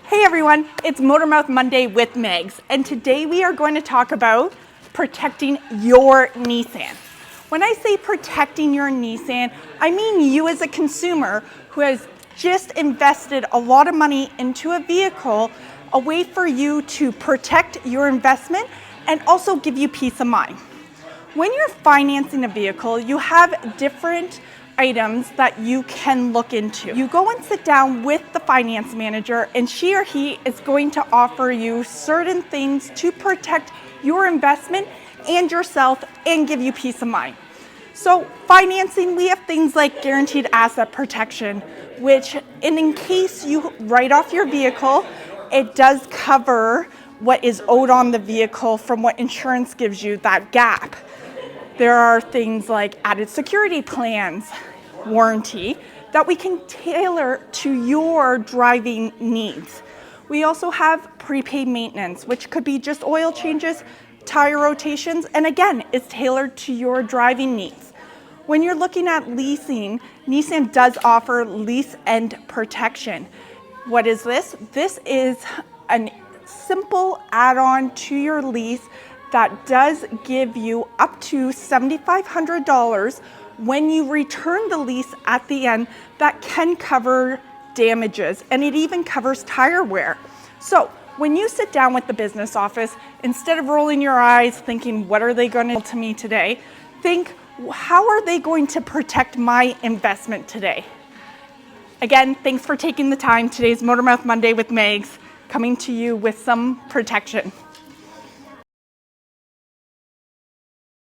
Hey everyone, it's Motormouth Monday with Megz, and today we are going to talk about protecting your Nissan. When I say protecting your Nissan, I mean you as a consumer who has just invested a lot of money into a vehicle, a way for you to protect your investment and also give you peace of mind. When you're financing a vehicle, you have different items that you can look into. You go and sit down with the finance manager and she or he is going to offer you certain things to protect your investment and yourself and give you peace of mind. So financing, we have things like guaranteed asset protection, which in case you write off your vehicle, it does cover what is owed on the vehicle from what insurance gives you, that gap. There are things like added security plans, warranty, that we can tailor to your driving needs. We also have prepaid maintenance, which could be just oil changes, tire rotations, and again, it's tailored to your driving needs. When you're looking at leasing, Nissan does offer lease end protection. What is this? This is a simple add-on to your lease that does give you up to $7,500 when you return the lease at the end that can cover damages, and it even covers tire wear. So when you sit down with the business office, instead of rolling your eyes thinking, what are they going to do to me today? Think, how are they going to protect my investment today? Again, thanks for taking the time. Today's Motormouth Monday with Megz, coming to you with some protection.